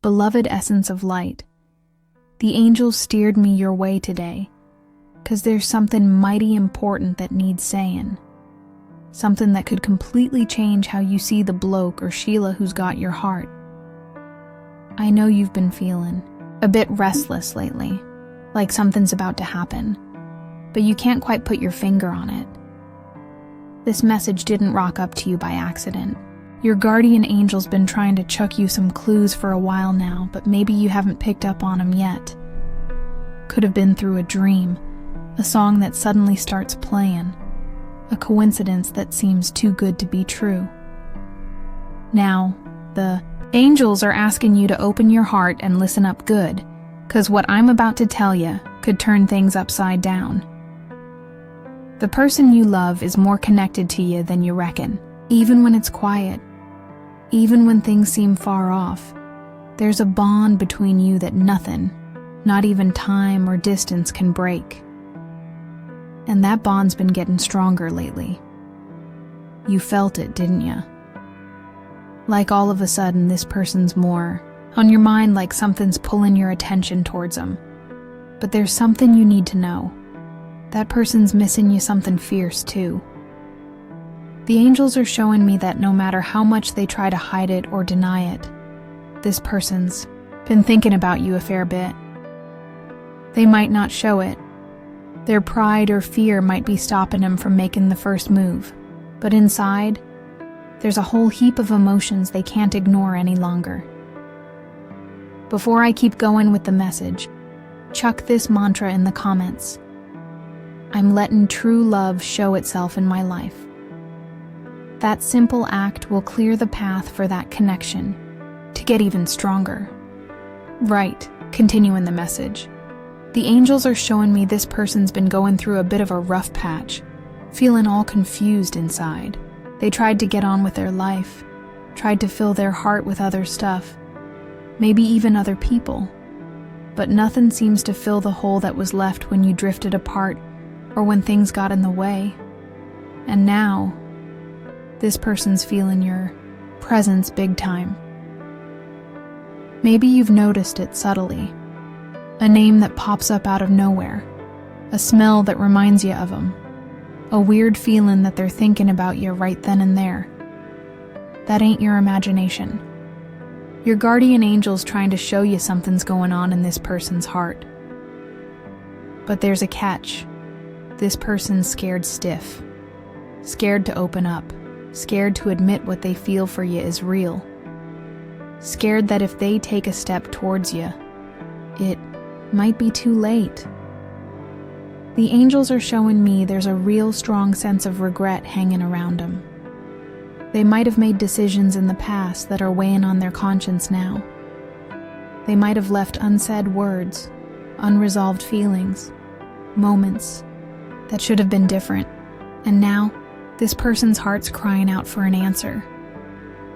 Beloved essence of light, the angels steered me your way today, 'cause there's something mighty important that needs saying. Something that could completely change how you see the bloke or Sheila who's got your heart. I know you've been feeling a bit restless lately, like something's about to happen, but you can't quite put your finger on it. This message didn't rock up to you by accident. Your guardian angel's been trying to chuck you some clues for a while now, but maybe you haven't picked up on them yet. Could have been through a dream, a song that suddenly starts playing, a coincidence that seems too good to be true. Now, the angels are asking you to open your heart and listen up good, 'cause what I'm about to tell you could turn things upside down. The person you love is more connected to you than you reckon, even when it's quiet. Even when things seem far off, there's a bond between you that nothing, not even time or distance, can break. And that bond's been getting stronger lately. You felt it, didn't you? Like all of a sudden this person's more on your mind, like something's pulling your attention towards them. But there's something you need to know. That person's missing you something fierce too. The angels are showing me that no matter how much they try to hide it or deny it, this person's been thinking about you a fair bit. They might not show it. Their pride or fear might be stopping them from making the first move, but inside, there's a whole heap of emotions they can't ignore any longer. Before I keep going with the message, chuck this mantra in the comments. I'm letting true love show itself in my life. That simple act will clear the path for that connection to get even stronger. Right, continuing the message. The angels are showing me this person's been going through a bit of a rough patch, feeling all confused inside. They tried to get on with their life, tried to fill their heart with other stuff, maybe even other people. But nothing seems to fill the hole that was left when you drifted apart or when things got in the way. And now, this person's feeling your presence big time. Maybe you've noticed it subtly. A name that pops up out of nowhere. A smell that reminds you of them. A weird feeling that they're thinking about you right then and there. That ain't your imagination. Your guardian angel's trying to show you something's going on in this person's heart. But there's a catch. This person's scared stiff. Scared to open up. Scared to admit what they feel for you is real. Scared that if they take a step towards you, it might be too late. The angels are showing me there's a real strong sense of regret hanging around them. They might have made decisions in the past that are weighing on their conscience now. They might have left unsaid words, unresolved feelings, moments that should have been different. And now, this person's heart's crying out for an answer.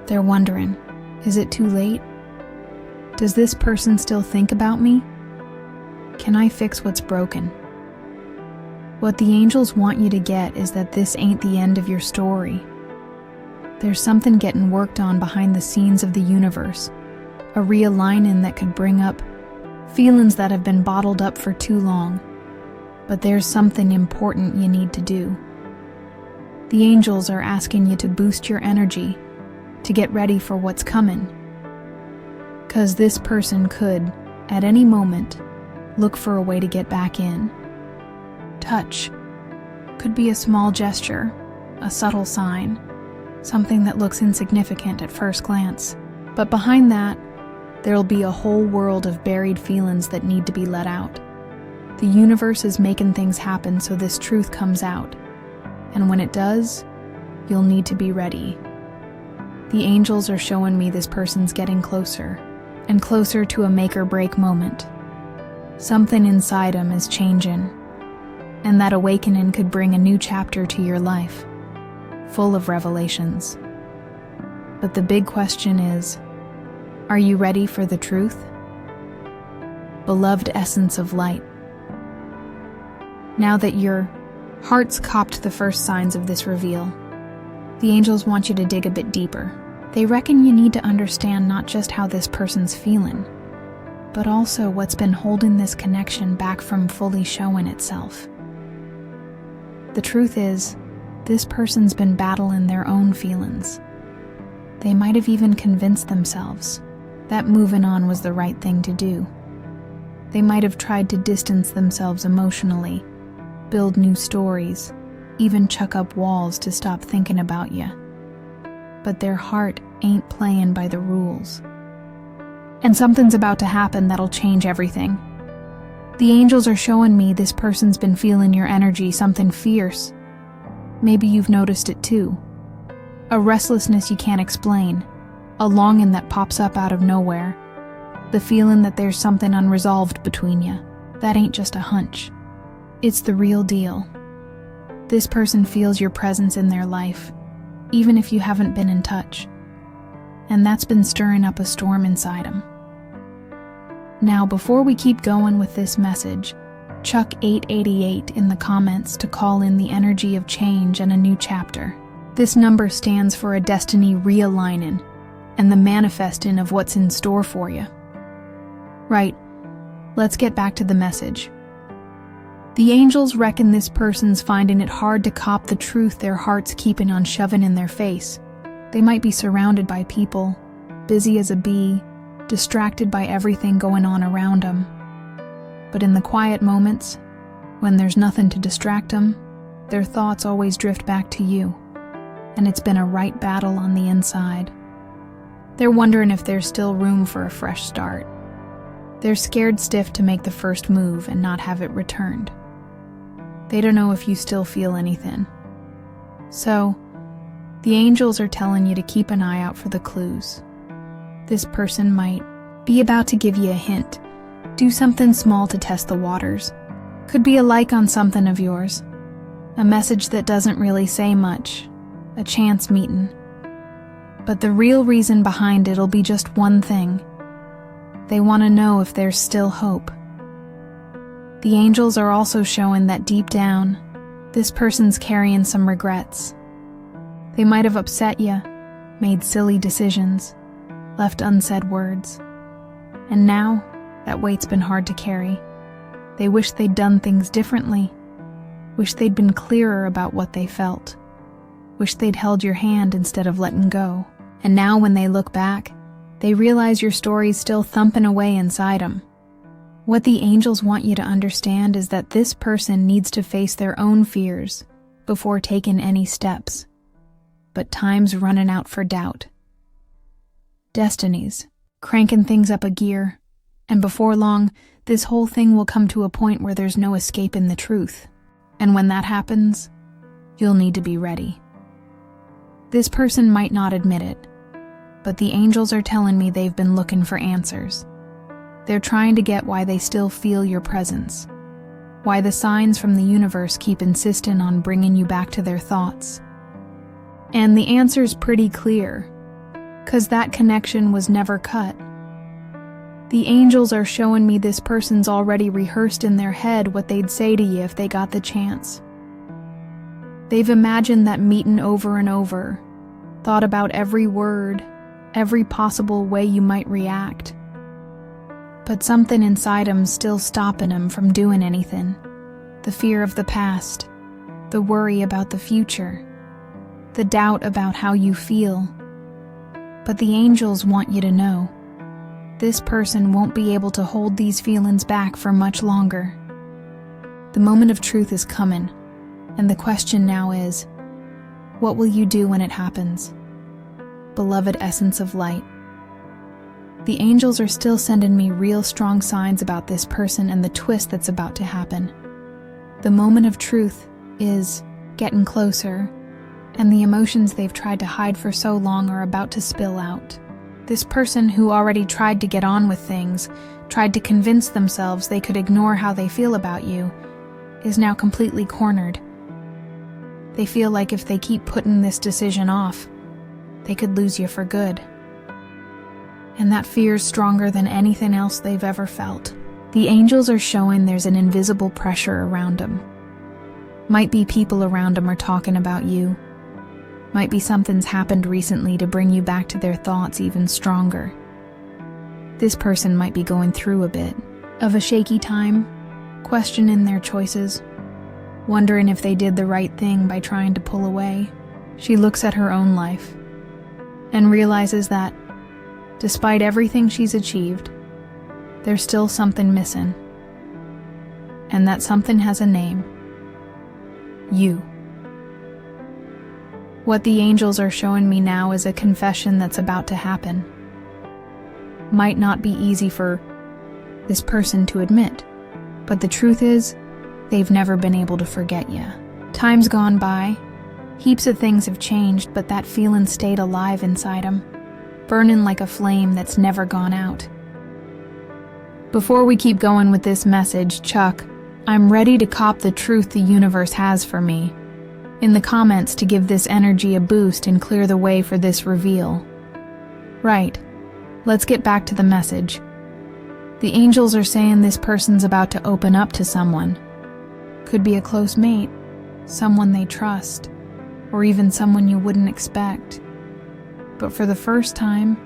They're wondering, is it too late? Does this person still think about me? Can I fix what's broken? What the angels want you to get is that this ain't the end of your story. There's something getting worked on behind the scenes of the universe, a realigning that could bring up feelings that have been bottled up for too long. But there's something important you need to do. The angels are asking you to boost your energy, to get ready for what's coming. 'Cause this person could, at any moment, look for a way to get back in. Touch could be a small gesture, a subtle sign, something that looks insignificant at first glance. But behind that, there'll be a whole world of buried feelings that need to be let out. The universe is making things happen so this truth comes out. And when it does, you'll need to be ready. The angels are showing me this person's getting closer, and closer to a make-or-break moment. Something inside him is changing, and that awakening could bring a new chapter to your life, full of revelations. But the big question is, are you ready for the truth? Beloved essence of light. Now that your heart's copped the first signs of this reveal, the angels want you to dig a bit deeper, They reckon you need to understand not just how this person's feeling, but also what's been holding this connection back from fully showing itself. The truth is, this person's been battling their own feelings. They might have even convinced themselves that moving on was the right thing to do. They might have tried to distance themselves emotionally, build new stories, even chuck up walls to stop thinking about you. But their heart ain't playing by the rules. And something's about to happen that'll change everything. The angels are showing me this person's been feeling your energy, something fierce. Maybe you've noticed it too. A restlessness you can't explain, a longing that pops up out of nowhere, the feeling that there's something unresolved between you. That ain't just a hunch. It's the real deal. This person feels your presence in their life, even if you haven't been in touch. And that's been stirring up a storm inside them. Now, before we keep going with this message, chuck 888 in the comments to call in the energy of change and a new chapter. This number stands for a destiny realigning and the manifesting of what's in store for you. Right, let's get back to the message. The angels reckon this person's finding it hard to cop the truth their heart's keeping on shoving in their face. They might be surrounded by people, busy as a bee, distracted by everything going on around them. But in the quiet moments, when there's nothing to distract them, their thoughts always drift back to you. And it's been a right battle on the inside. They're wondering if there's still room for a fresh start. They're scared stiff to make the first move and not have it returned. They don't know if you still feel anything. So, the angels are telling you to keep an eye out for the clues. This person might be about to give you a hint. Do something small to test the waters. Could be a like on something of yours. A message that doesn't really say much. A chance meeting. But the real reason behind it'll be just one thing. They want to know if there's still hope. The angels are also showing that deep down, this person's carrying some regrets. They might have upset you, made silly decisions, left unsaid words. And now, that weight's been hard to carry. They wish they'd done things differently. Wish they'd been clearer about what they felt. Wish they'd held your hand instead of letting go. And now when they look back, they realize your story's still thumping away inside them. What the angels want you to understand is that this person needs to face their own fears before taking any steps. But time's running out for doubt. Destiny's cranking things up a gear, and before long, this whole thing will come to a point where there's no escaping the truth. And when that happens, you'll need to be ready. This person might not admit it, but the angels are telling me they've been looking for answers. They're trying to get why they still feel your presence, why the signs from the universe keep insisting on bringing you back to their thoughts. And the answer's pretty clear, 'cause that connection was never cut. The angels are showing me this person's already rehearsed in their head what they'd say to you if they got the chance. They've imagined that meeting over and over, thought about every word, every possible way you might react. But something inside 'em's still stopping 'em from doing anything. The fear of the past, the worry about the future, the doubt about how you feel. But the angels want you to know, this person won't be able to hold these feelings back for much longer. The moment of truth is coming, and the question now is, what will you do when it happens? Beloved essence of light. The angels are still sending me real strong signs about this person and the twist that's about to happen. The moment of truth is getting closer, and the emotions they've tried to hide for so long are about to spill out. This person who already tried to get on with things, tried to convince themselves they could ignore how they feel about you, is now completely cornered. They feel like if they keep putting this decision off, they could lose you for good. And that fear's stronger than anything else they've ever felt. The angels are showing there's an invisible pressure around them. Might be people around them are talking about you. Might be something's happened recently to bring you back to their thoughts even stronger. This person might be going through a bit of a shaky time, questioning their choices, wondering if they did the right thing by trying to pull away. She looks at her own life and realizes that, despite everything she's achieved, there's still something missing. And that something has a name. You. What the angels are showing me now is a confession that's about to happen. Might not be easy for this person to admit, but the truth is, they've never been able to forget you. Time's gone by, heaps of things have changed, but that feeling stayed alive inside them, burning like a flame that's never gone out. Before we keep going with this message, Chuck, I'm ready to cop the truth the universe has for me in the comments to give this energy a boost and clear the way for this reveal. Right, let's get back to the message. The angels are saying this person's about to open up to someone. Could be a close mate, someone they trust, or even someone you wouldn't expect. But for the first time,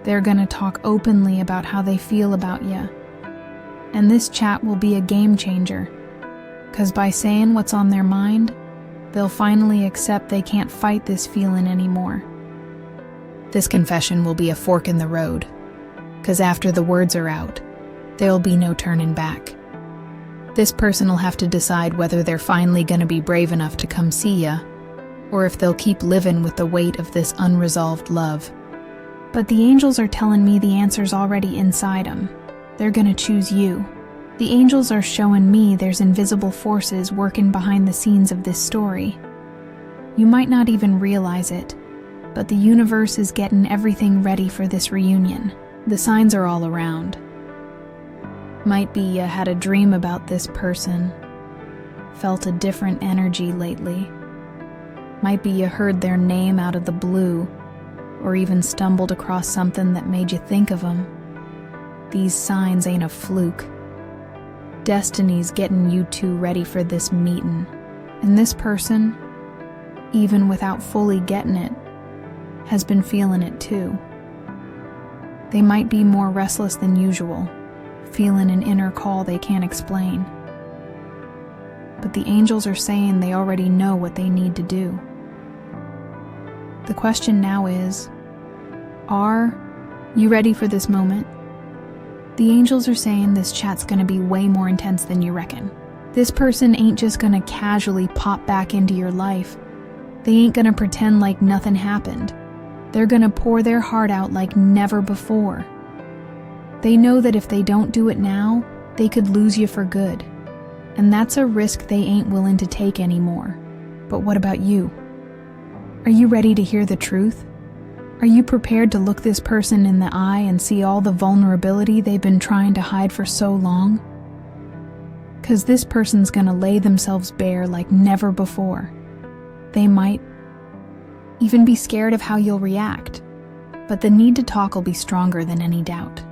they're gonna talk openly about how they feel about you. And this chat will be a game changer, 'cause by saying what's on their mind, they'll finally accept they can't fight this feeling anymore. This confession will be a fork in the road, 'cause after the words are out, there'll be no turning back. This person will have to decide whether they're finally gonna be brave enough to come see ya, or if they'll keep living with the weight of this unresolved love. But the angels are telling me the answer's already inside them. They're gonna choose you. The angels are showing me there's invisible forces working behind the scenes of this story. You might not even realize it, but the universe is getting everything ready for this reunion. The signs are all around. Might be you had a dream about this person, felt a different energy lately. Might be you heard their name out of the blue, or even stumbled across something that made you think of them. These signs ain't a fluke. Destiny's getting you two ready for this meeting. And this person, even without fully getting it, has been feeling it too. They might be more restless than usual, feeling an inner call they can't explain. But the angels are saying they already know what they need to do. The question now is, are you ready for this moment? The angels are saying this chat's gonna be way more intense than you reckon. This person ain't just gonna casually pop back into your life. They ain't gonna pretend like nothing happened. They're gonna pour their heart out like never before. They know that if they don't do it now, they could lose you for good. And that's a risk they ain't willing to take anymore. But what about you? Are you ready to hear the truth? Are you prepared to look this person in the eye and see all the vulnerability they've been trying to hide for so long? 'Cause this person's gonna lay themselves bare like never before. They might even be scared of how you'll react, but the need to talk will be stronger than any doubt.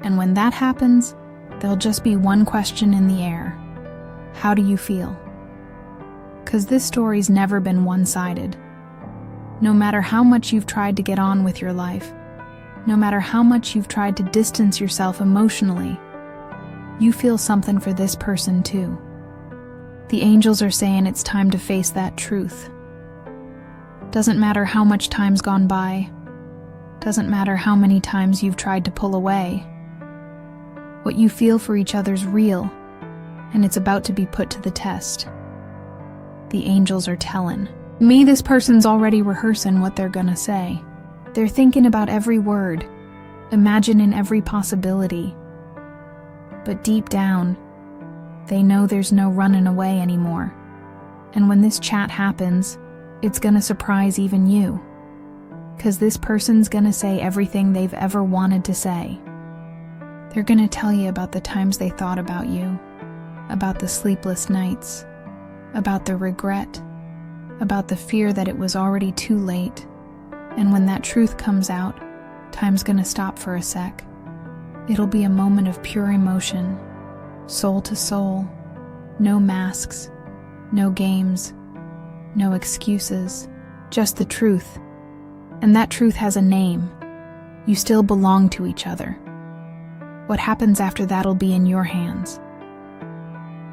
And when that happens, there'll just be one question in the air. How do you feel? 'Cause this story's never been one-sided. No matter how much you've tried to get on with your life, no matter how much you've tried to distance yourself emotionally, you feel something for this person too. The angels are saying it's time to face that truth. Doesn't matter how much time's gone by, doesn't matter how many times you've tried to pull away. What you feel for each other's real, and it's about to be put to the test. The angels are telling me this person's already rehearsing what they're gonna say. They're thinking about every word, imagining every possibility. But deep down, they know there's no running away anymore. And when this chat happens, it's gonna surprise even you. 'Cause this person's gonna say everything they've ever wanted to say. They're gonna tell you about the times they thought about you, about the sleepless nights, about the regret, about the fear that it was already too late. And when that truth comes out, time's gonna stop for a sec. It'll be a moment of pure emotion, soul to soul, no masks, no games, no excuses, just the truth. And that truth has a name. You still belong to each other. What happens after that'll be in your hands.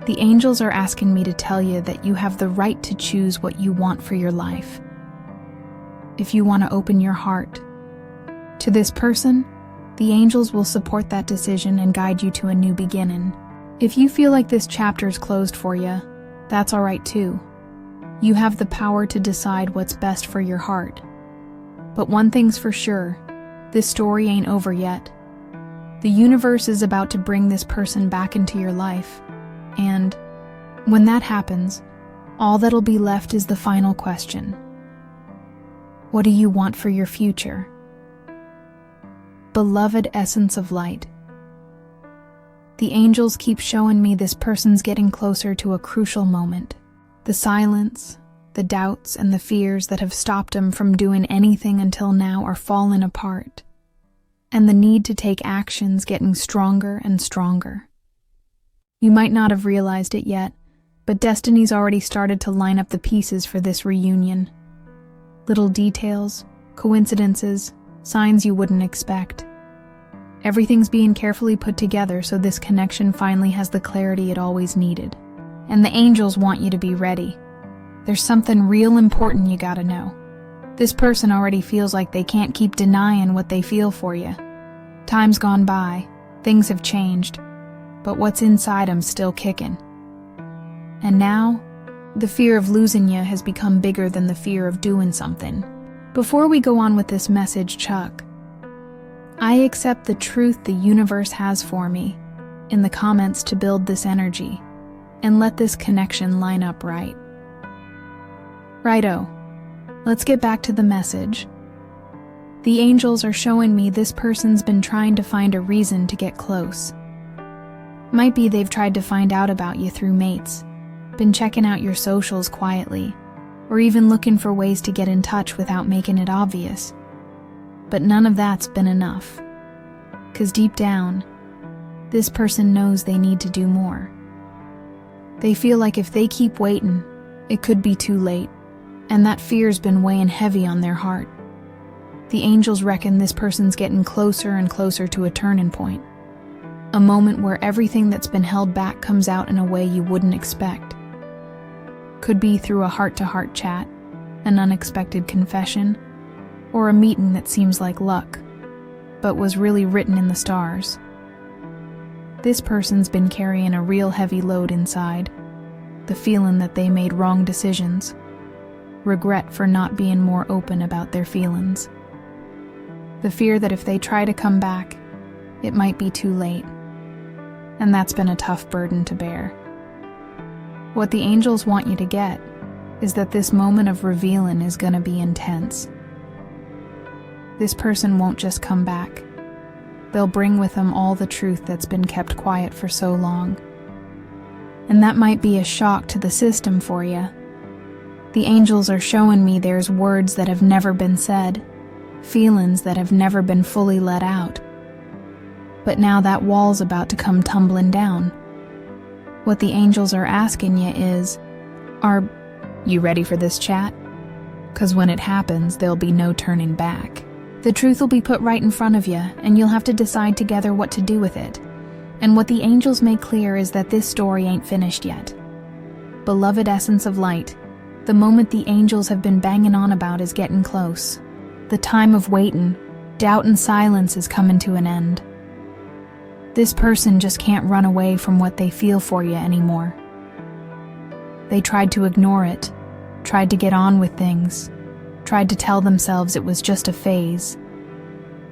The angels are asking me to tell you that you have the right to choose what you want for your life. If you want to open your heart to this person, the angels will support that decision and guide you to a new beginning. If you feel like this chapter's closed for you, that's all right too. You have the power to decide what's best for your heart. But one thing's for sure, this story ain't over yet. The universe is about to bring this person back into your life. And when that happens, all that'll be left is the final question. What do you want for your future? Beloved essence of light. The angels keep showing me this person's getting closer to a crucial moment. The silence, the doubts, and the fears that have stopped them from doing anything until now are falling apart. And the need to take action's getting stronger and stronger. You might not have realized it yet, but destiny's already started to line up the pieces for this reunion. Little details, coincidences, signs you wouldn't expect. Everything's being carefully put together so this connection finally has the clarity it always needed. And the angels want you to be ready. There's something real important you gotta know. This person already feels like they can't keep denying what they feel for you. Time's gone by, things have changed, but what's inside 'em's still kicking. And now, the fear of losing you has become bigger than the fear of doing something. Before we go on with this message, Chuck, I accept the truth the universe has for me in the comments to build this energy and let this connection line up right. Righto, let's get back to the message. The angels are showing me this person's been trying to find a reason to get close. Might be they've tried to find out about you through mates, been checking out your socials quietly, or even looking for ways to get in touch without making it obvious. But none of that's been enough. 'Cause deep down, this person knows they need to do more. They feel like if they keep waiting, it could be too late, and that fear's been weighing heavy on their heart. The angels reckon this person's getting closer and closer to a turning point. A moment where everything that's been held back comes out in a way you wouldn't expect. Could be through a heart-to-heart chat, an unexpected confession, or a meeting that seems like luck, but was really written in the stars. This person's been carrying a real heavy load inside, the feeling that they made wrong decisions, regret for not being more open about their feelings, the fear that if they try to come back, it might be too late. And that's been a tough burden to bear. What the angels want you to get is that this moment of revealing is going to be intense. This person won't just come back. They'll bring with them all the truth that's been kept quiet for so long. And that might be a shock to the system for you. The angels are showing me there's words that have never been said, feelings that have never been fully let out. But now that wall's about to come tumbling down. What the angels are asking you is, are you ready for this chat? 'Cause when it happens, there'll be no turning back. The truth will be put right in front of you, and you'll have to decide together what to do with it. And what the angels make clear is that this story ain't finished yet. Beloved essence of light, the moment the angels have been banging on about is getting close. The time of waiting, doubt, and silence is coming to an end. This person just can't run away from what they feel for you anymore. They tried to ignore it, tried to get on with things, tried to tell themselves it was just a phase.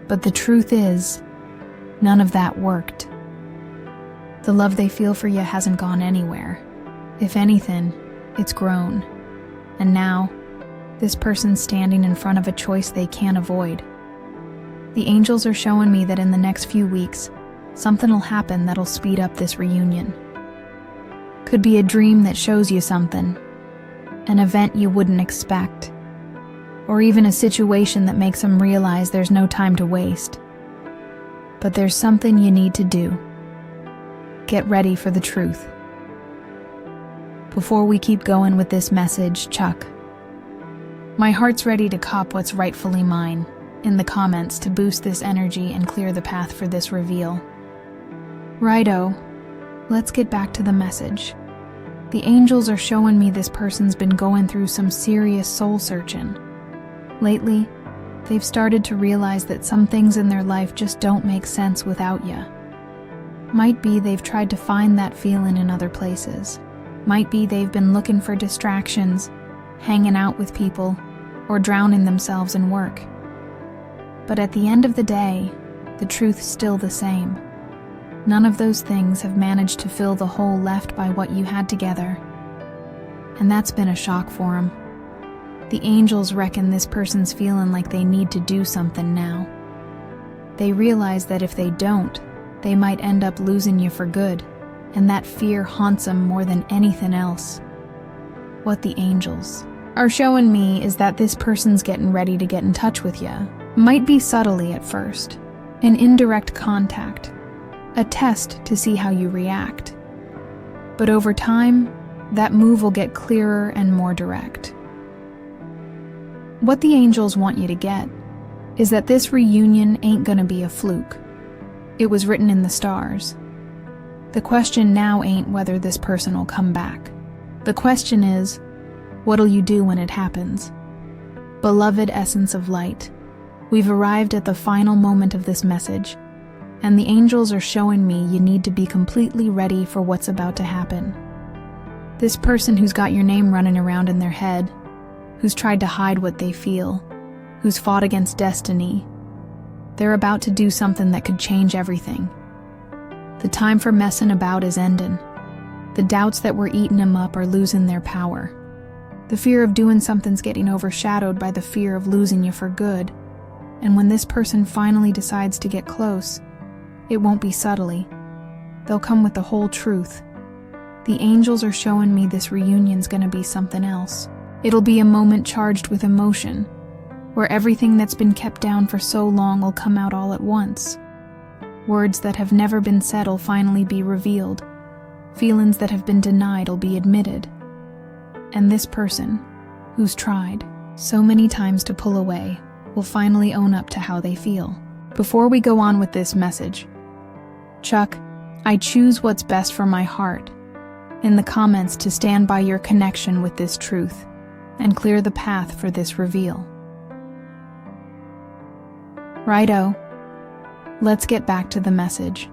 But the truth is, none of that worked. The love they feel for you hasn't gone anywhere. If anything, it's grown. And now, this person's standing in front of a choice they can't avoid. The angels are showing me that in the next few weeks, something will happen that'll speed up this reunion. Could be a dream that shows you something, an event you wouldn't expect, or even a situation that makes them realize there's no time to waste. But there's something you need to do. Get ready for the truth. Before we keep going with this message, Chuck, My heart's ready to cop what's rightfully mine in the comments to boost this energy and clear the path for this reveal. Righto, let's get back to the message. The angels are showing me this person's been going through some serious soul searching. Lately, they've started to realize that some things in their life just don't make sense without you. Might be they've tried to find that feeling in other places. Might be they've been looking for distractions, hanging out with people, or drowning themselves in work. But at the end of the day, the truth's still the same. None of those things have managed to fill the hole left by what you had together. And that's been a shock for them. The angels reckon this person's feeling like they need to do something now. They realize that if they don't, they might end up losing you for good, and that fear haunts them more than anything else. What the angels are showing me is that this person's getting ready to get in touch with you. Might be subtly at first, an indirect contact, a test to see how you react. But over time, that move will get clearer and more direct. What the angels want you to get is that this reunion ain't gonna be a fluke. It was written in the stars. The question now ain't whether this person will come back. The question is, what'll you do when it happens? Beloved essence of light, we've arrived at the final moment of this message, and the angels are showing me you need to be completely ready for what's about to happen. This person who's got your name running around in their head, who's tried to hide what they feel, who's fought against destiny, they're about to do something that could change everything. The time for messing about is ending. The doubts that were eating them up are losing their power. The fear of doing something's getting overshadowed by the fear of losing you for good. And when this person finally decides to get close, it won't be subtly. They'll come with the whole truth. The angels are showing me this reunion's gonna be something else. It'll be a moment charged with emotion, where everything that's been kept down for so long will come out all at once. Words that have never been said will finally be revealed. Feelings that have been denied will be admitted. And this person, who's tried so many times to pull away, will finally own up to how they feel. Before we go on with this message, Chuck, I choose what's best for my heart in the comments to stand by your connection with this truth and clear the path for this reveal. Righto, let's get back to the message.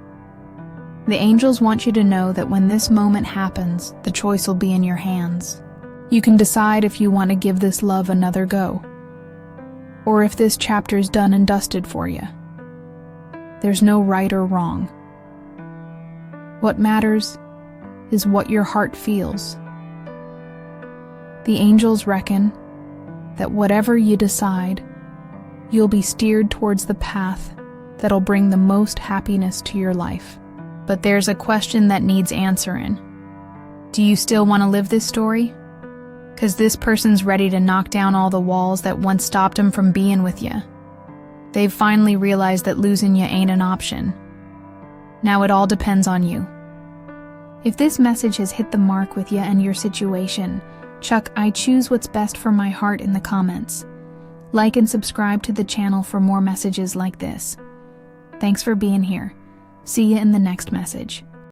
The angels want you to know that when this moment happens, the choice will be in your hands. You can decide if you want to give this love another go, or if this chapter's done and dusted for you. There's no right or wrong. What matters is what your heart feels. The angels reckon that whatever you decide, you'll be steered towards the path that'll bring the most happiness to your life. But there's a question that needs answering. Do you still want to live this story? 'Cause this person's ready to knock down all the walls that once stopped them from being with you. They've finally realized that losing you ain't an option. Now it all depends on you. If this message has hit the mark with you and your situation, Chuck, I choose what's best for my heart in the comments. Like and subscribe to the channel for more messages like this. Thanks for being here. See you in the next message.